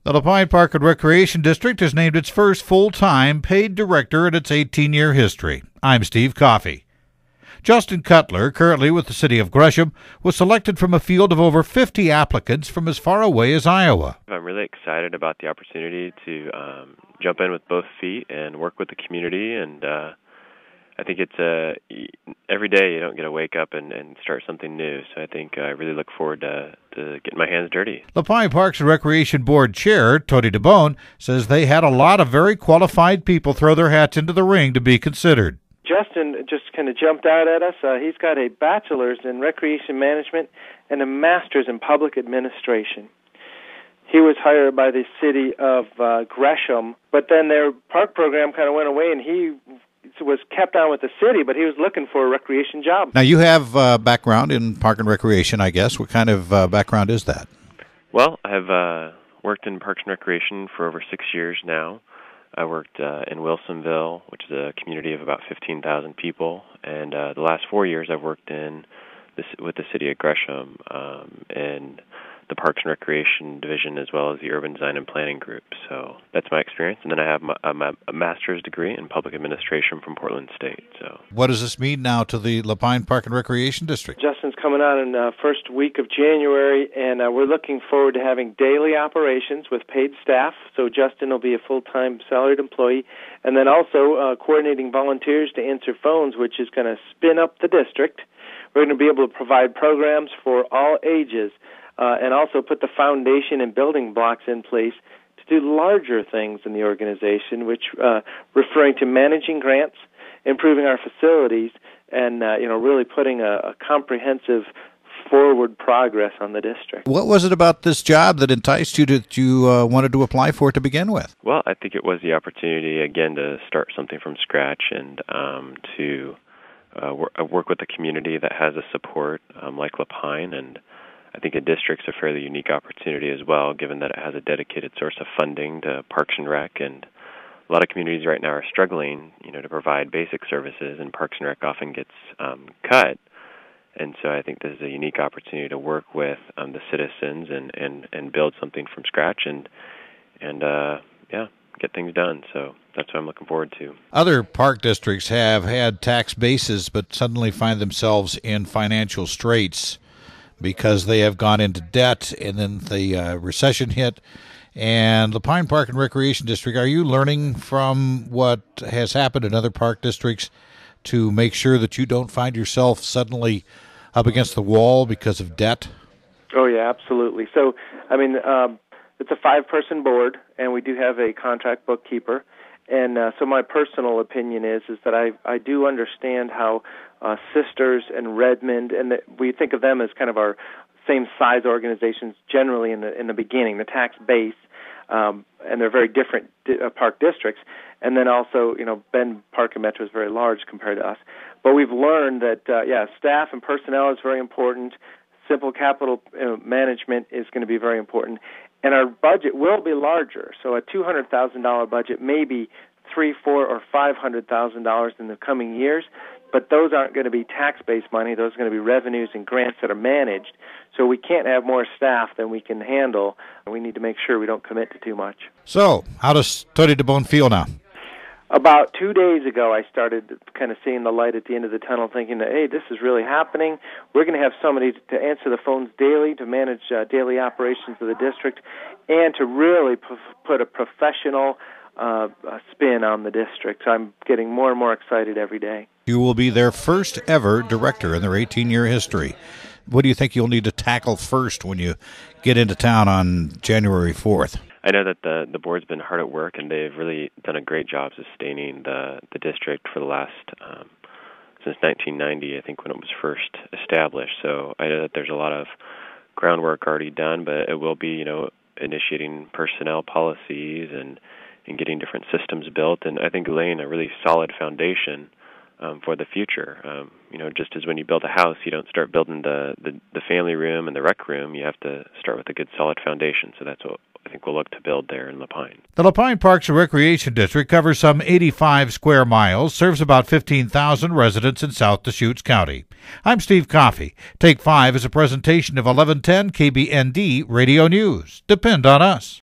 The LaPine Park and Recreation District has named its first full-time paid director in its 18-year history. I'm Steve Coffey. Justin Cutler, currently with the city of Gresham, was selected from a field of over 50 applicants from as far away as Iowa. I'm really excited about the opportunity to jump in with both feet and work with the community, and I think it's every day you don't get to wake up and start something new, so I think I really look forward to getting my hands dirty. LaPine Parks and Recreation Board Chair Tony DeBone says they had a lot of very qualified people throw their hats into the ring to be considered. Justin just kind of jumped out at us. He's got a bachelor's in recreation management and a master's in public administration. He was hired by the city of Gresham, but then their park program kind of went away, and he was kept on with the city, but he was looking for a recreation job. Now, you have background in park and recreation, I guess. What kind of background is that? Well, I've worked in parks and recreation for over 6 years now. I worked in Wilsonville, which is a community of about 15,000 people, and the last 4 years I've worked with the city of Gresham in the Parks and Recreation Division as well as the Urban Design and Planning Group. So that's my experience, and then I have a master's degree in public administration from Portland State. So, what does this mean now to the LaPine Park and Recreation District? Justin's coming on in the first week of January, and we're looking forward to having daily operations with paid staff. So Justin will be a full-time salaried employee, and then also coordinating volunteers to answer phones, which is going to spin up the district. We're going to be able to provide programs for all ages, and also put the foundation and building blocks in place to do larger things in the organization, which referring to managing grants, improving our facilities, and really putting a comprehensive forward progress on the district. What was it about this job that enticed you that you wanted to apply for it to begin with? Well, I think it was the opportunity, again, to start something from scratch and to work with a community that has a support like LaPine, and I think a district's a fairly unique opportunity as well, given that it has a dedicated source of funding to Parks and Rec, and a lot of communities right now are struggling, to provide basic services, and Parks and Rec often gets cut. And so I think this is a unique opportunity to work with the citizens and build something from scratch and get things done. So that's what I'm looking forward to. Other park districts have had tax bases but suddenly find themselves in financial straits because they have gone into debt, and then the recession hit. And the LaPine Park and Recreation District, are you learning from what has happened in other park districts to make sure that you don't find yourself suddenly up against the wall because of debt? Oh, yeah, absolutely. So, it's a 5-person board, and we do have a contract bookkeeper. And so my personal opinion is that I do understand how Sisters and Redmond, and we think of them as kind of our same size organizations generally in the beginning, the tax base, and they're very different park districts. And then also, Bend Park and Metro is very large compared to us. But we've learned that, staff and personnel is very important. Simple capital management is going to be very important. And our budget will be larger. So a $200,000 budget may be $300,000, $400,000, or $500,000 in the coming years. But those aren't going to be tax-based money. Those are going to be revenues and grants that are managed. So we can't have more staff than we can handle. We need to make sure we don't commit to too much. So how does Tony DeBone feel now? About 2 days ago, I started kind of seeing the light at the end of the tunnel, thinking that, hey, this is really happening. We're going to have somebody to answer the phones daily, to manage daily operations of the district, and to really put a professional spin on the district. So I'm getting more and more excited every day. You will be their first ever director in their 18-year history. What do you think you'll need to tackle first when you get into town on January 4th? I know that the board's been hard at work, and they've really done a great job sustaining the district for the last since 1990, I think, when it was first established. So I know that there's a lot of groundwork already done, but it will be, initiating personnel policies and getting different systems built, and I think laying a really solid foundation for the future. Just as when you build a house, you don't start building the family room and the rec room. You have to start with a good solid foundation. So that's what I think we'll look to build there in LaPine. The LaPine Parks and Recreation District covers some 85 square miles, serves about 15,000 residents in South Deschutes County. I'm Steve Coffey. Take 5 is a presentation of 1110 KBND Radio News. Depend on us.